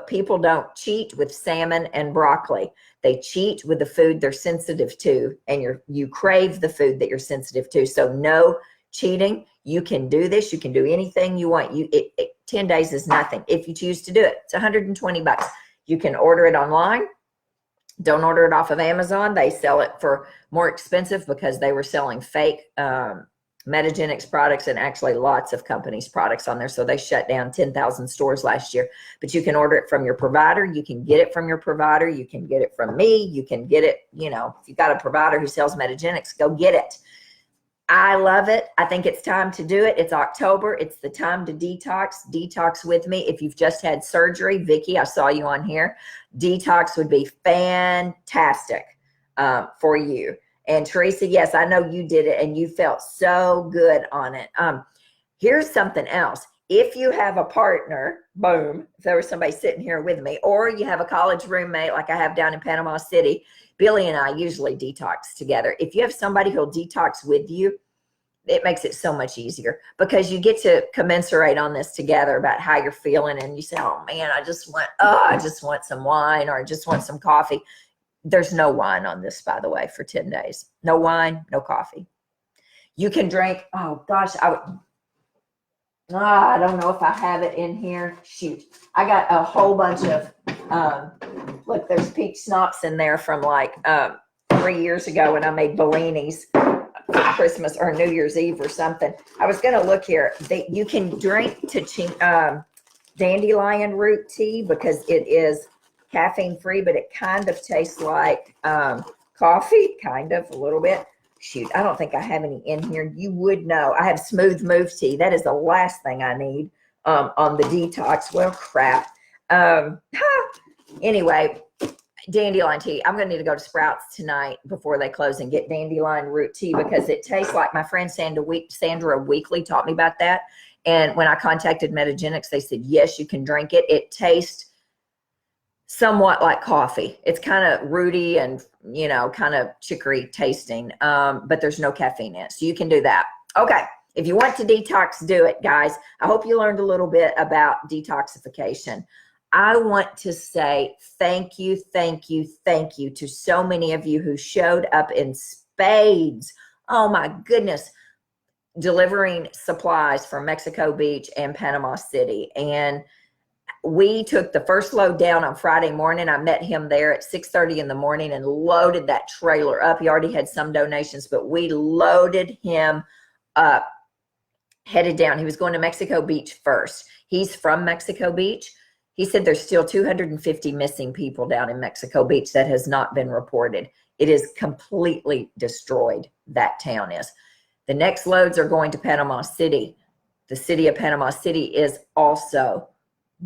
people don't cheat with salmon and broccoli. They cheat with the food they're sensitive to, and you crave the food that you're sensitive to. So no cheating. You can do this. You can do anything you want. 10 days is nothing. If you choose to do it, it's $120. You can order it online. Don't order it off of Amazon. They sell it for more expensive because they were selling fake Metagenics products and actually lots of companies' products on there. So they shut down 10,000 stores last year. But you can order it from your provider. You can get it from your provider. You can get it from me. You can get it, if you've got a provider who sells Metagenics, go get it. I love it. I think it's time to do it. It's October. It's the time to detox. Detox with me. If you've just had surgery, Vicki, I saw you on here. Detox would be fantastic for you. And Teresa, yes, I know you did it and you felt so good on it. Here's something else. If you have a partner, boom, if there was somebody sitting here with me, or you have a college roommate like I have down in Panama City, Billy and I usually detox together. If you have somebody who'll detox with you, it makes it so much easier because you get to commensurate on this together about how you're feeling. And you say, oh man, I just want some wine, or I just want some coffee. There's no wine on this, by the way, for 10 days. No wine, no coffee. You can drink, oh gosh, I don't know if I have it in here. Shoot. I got a whole bunch of, look, there's peach schnapps in there from like 3 years ago when I made Bellinis for Christmas or New Year's Eve or something. I was going to look here. You can drink dandelion root tea because it is caffeine free, but it kind of tastes like coffee, kind of a little bit. Shoot, I don't think I have any in here. You would know. I have smooth move tea. That is the last thing I need on the detox. Well, crap. Anyway, dandelion tea. I'm going to need to go to Sprouts tonight before they close and get dandelion root tea because it tastes like, my friend Sandra Weekly taught me about that. And when I contacted Metagenics, they said, yes, you can drink it. It tastes somewhat like coffee. It's kind of rooty and, you know, kind of chicory tasting, but there's no caffeine in it. So you can do that. Okay. If you want to detox, do it, guys. I hope you learned a little bit about detoxification. I want to say thank you, thank you, thank you to so many of you who showed up in spades. Oh my goodness. Delivering supplies from Mexico Beach and Panama City. And we took the first load down on Friday morning. I met him there at 6:30 in the morning and loaded that trailer up. He already had some donations, but we loaded him up, headed down. He was going to Mexico Beach first. He's from Mexico Beach. He said there's still 250 missing people down in Mexico Beach that has not been reported. It is completely destroyed, that town is. The next loads are going to Panama City. The city of Panama City is also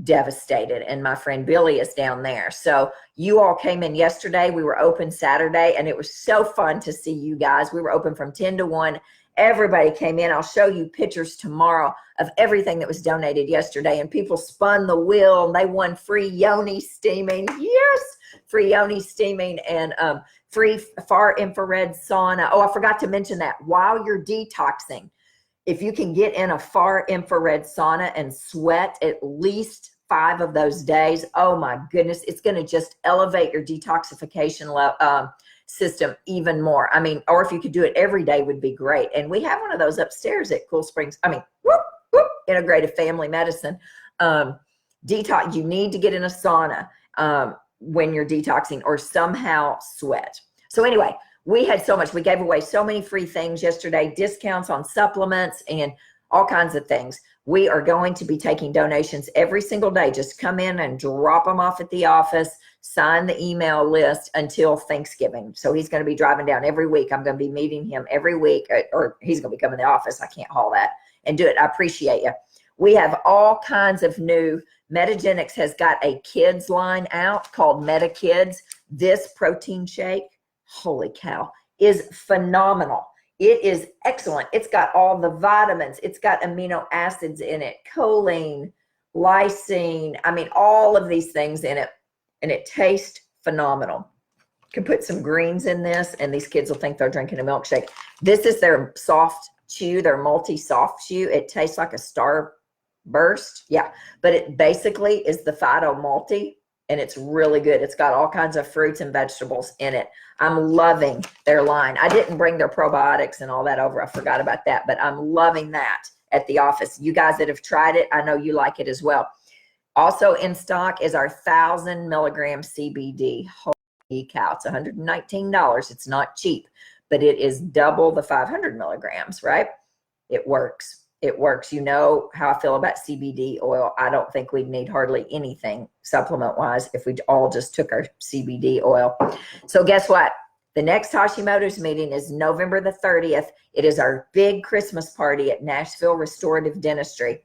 devastated, and my friend Billy is down there. So you all came in yesterday. We were open Saturday, and it was so fun to see you guys. We were open from 10 to 1. Everybody came in. I'll show you pictures tomorrow of everything that was donated yesterday, and people spun the wheel and they won free yoni steaming. Yes, free yoni steaming and free far infrared sauna. Oh, I forgot to mention that while you're detoxing, if you can get in a far infrared sauna and sweat at least 5 of those days, oh my goodness, it's going to just elevate your detoxification system even more. I mean, or if you could do it every day would be great. And we have one of those upstairs at Cool Springs. I mean, Integrative Family Medicine. Detox, you need to get in a sauna when you're detoxing or somehow sweat. So anyway, we had so much. We gave away so many free things yesterday, discounts on supplements and all kinds of things. We are going to be taking donations every single day. Just come in and drop them off at the office, sign the email list until Thanksgiving. So he's going to be driving down every week. I'm going to be meeting him every week, or he's going to be coming to the office. I can't haul that and do it. I appreciate you. We have all kinds of new. Metagenics has got a kids line out called Meta Kids. This protein shake, holy cow, is phenomenal. It is excellent. It's got all the vitamins. It's got amino acids in it, choline, lysine. I mean, all of these things in it, and it tastes phenomenal. You can put some greens in this, and these kids will think they're drinking a milkshake. This is their soft chew, their multi-soft chew. It tastes like a Starburst. Yeah, but it basically is the Phyto Multi, and it's really good. It's got all kinds of fruits and vegetables in it. I'm loving their line. I didn't bring their probiotics and all that over. I forgot about that, but I'm loving that at the office. You guys that have tried it, I know you like it as well. Also in stock is our 1,000 milligram CBD. Holy cow, it's $119. It's not cheap, but it is double the 500 milligrams, right? It works. It works. You know how I feel about CBD oil. I don't think we'd need hardly anything supplement-wise if we all just took our CBD oil. So guess what? The next Hashimoto's meeting is November the 30th. It is our big Christmas party at Nashville Restorative Dentistry.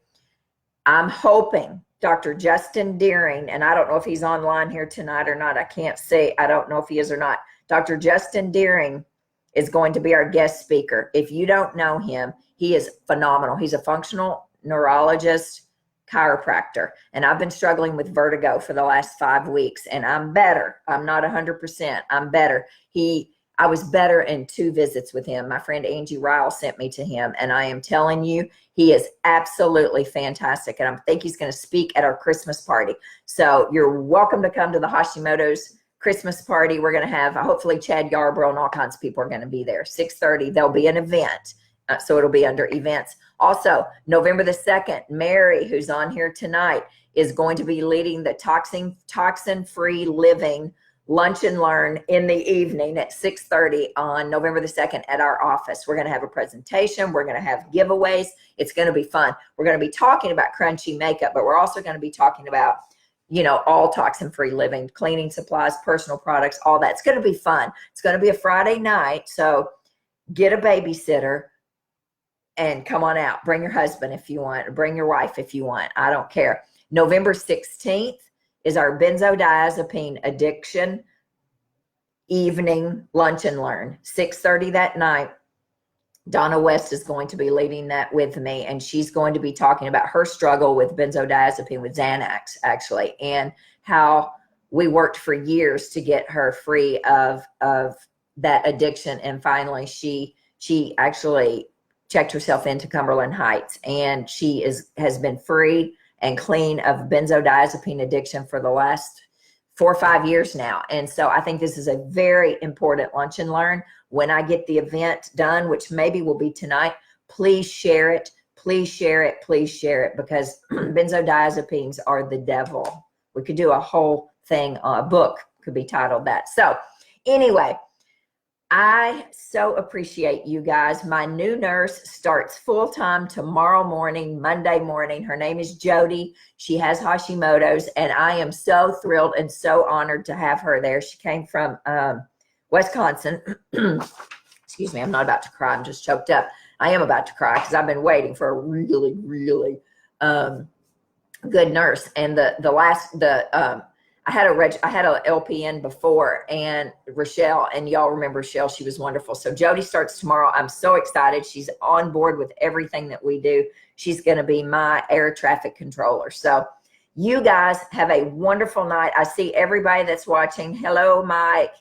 I'm hoping Dr. Justin Deering, and I don't know if he's online here tonight or not. I can't say. I don't know if he is or not. Dr. Justin Deering is going to be our guest speaker. If you don't know him, he is phenomenal. He's a functional neurologist, chiropractor, and I've been struggling with vertigo for the last 5 weeks, and I'm better. I'm not 100%. I'm better. He I was better in 2 visits with him. My friend Angie Ryle sent me to him, and I am telling you, he is absolutely fantastic. And I think he's going to speak at our Christmas party. So you're welcome to come to the Hashimoto's Christmas party. We're going to have, hopefully, Chad Yarbrough and all kinds of people are going to be there. 6:30, there'll be an event. So it'll be under events. Also, November the 2nd, Mary, who's on here tonight, is going to be leading the toxin-free living lunch and learn in the evening at 6:30 on November the 2nd at our office. We're going to have a presentation. We're going to have giveaways. It's going to be fun. We're going to be talking about crunchy makeup, but we're also going to be talking about, all toxin-free living, cleaning supplies, personal products, all that. It's going to be fun. It's going to be a Friday night. So get a babysitter and come on out. Bring your husband if you want, or bring your wife if you want. I don't care. November 16th is our benzodiazepine addiction evening lunch and learn. 6:30 that night. Donna West is going to be leading that with me, and she's going to be talking about her struggle with benzodiazepine, with Xanax, actually, and how we worked for years to get her free of that addiction. And finally, she actually checked herself into Cumberland Heights, and she has been free and clean of benzodiazepine addiction for the last 4 or 5 years now. And so I think this is a very important lunch and learn. When I get the event done, which maybe will be tonight, please share it. Please share it. Please share it, because benzodiazepines are the devil. We could do a whole thing, a book could be titled that. So anyway, I so appreciate you guys. My new nurse starts full-time tomorrow morning, Monday morning. Her name is Jody. She has Hashimoto's, and I am so thrilled and so honored to have her there. She came from Wisconsin. Excuse me, I'm not about to cry. I'm just choked up. I am about to cry because I've been waiting for a really, really good nurse. And I had a LPN before, and Rochelle, and y'all remember Rochelle, she was wonderful. So Jody starts tomorrow. I'm so excited. She's on board with everything that we do. She's going to be my air traffic controller. So you guys have a wonderful night. I see everybody that's watching. Hello, Mike.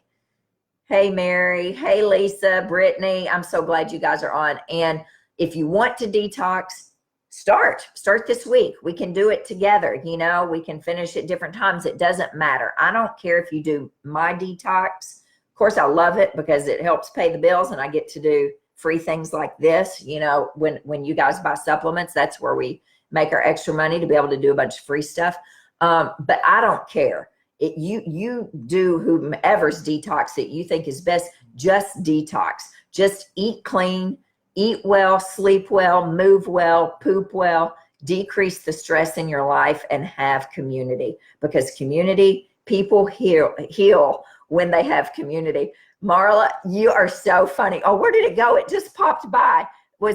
Hey, Mary. Hey, Lisa, Brittany. I'm so glad you guys are on. And if you want to detox, start this week. We can do it together. We can finish at different times. It doesn't matter. I don't care if you do my detox. Of course, I love it because it helps pay the bills, and I get to do free things like this. When you guys buy supplements, that's where we make our extra money to be able to do a bunch of free stuff. But I don't care. You do whomever's detox that you think is best. Just detox. Just eat clean. Eat well, sleep well, move well, poop well, decrease the stress in your life, and have community, because community, people heal when they have community. Marla, you are so funny. Oh, where did it go? It just popped by. Who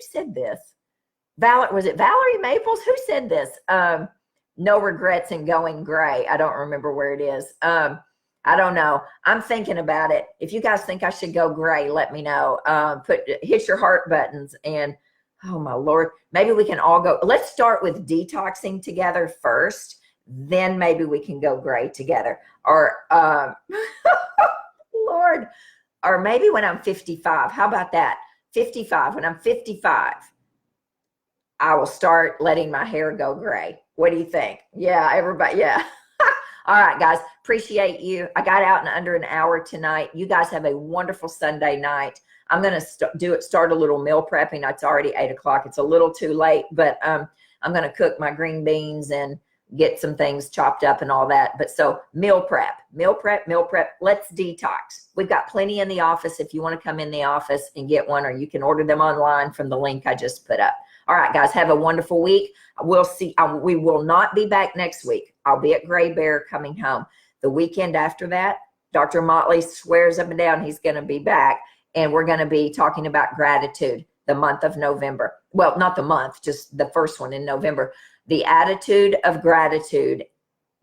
said this? Was it Valerie Maples? Who said this? No regrets in going gray. I don't remember where it is. I don't know. I'm thinking about it. If you guys think I should go gray, let me know. Hit your heart buttons, and oh my Lord, maybe we can all go. Let's start with detoxing together first. Then maybe we can go gray together. Or Lord, or maybe when I'm 55. How about that? 55. When I'm 55, I will start letting my hair go gray. What do you think? Yeah, everybody. Yeah. All right, guys, appreciate you. I got out in under an hour tonight. You guys have a wonderful Sunday night. I'm going to start a little meal prepping. It's already 8 o'clock. It's a little too late, but I'm going to cook my green beans and get some things chopped up and all that. But so meal prep. Let's detox. We've got plenty in the office if you want to come in the office and get one, or you can order them online from the link I just put up. All right, guys, have a wonderful week. We'll see. We will not be back next week. I'll be at Gray Bear coming home. The weekend after that, Dr. Motley swears up and down he's going to be back, and we're going to be talking about gratitude the month of November. Well, not the month, just the first one in November. The attitude of gratitude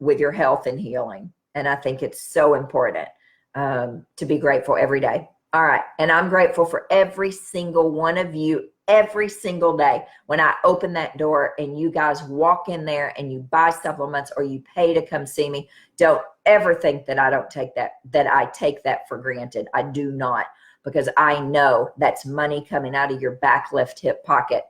with your health and healing. And I think it's so important to be grateful every day. All right. And I'm grateful for every single one of you every single day when I open that door and you guys walk in there and you buy supplements or you pay to come see me. Don't ever think that I take that for granted. I do not, because I know that's money coming out of your back left hip pocket.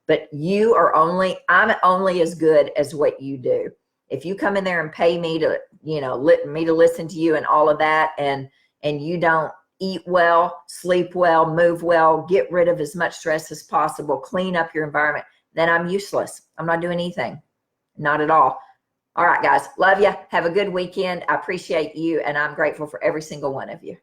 But I'm only as good as what you do. If you come in there and pay me to, me to listen to you and all of that, and you don't eat well, sleep well, move well, get rid of as much stress as possible, clean up your environment, then I'm useless. I'm not doing anything. Not at all. All right, guys. Love you. Have a good weekend. I appreciate you, and I'm grateful for every single one of you.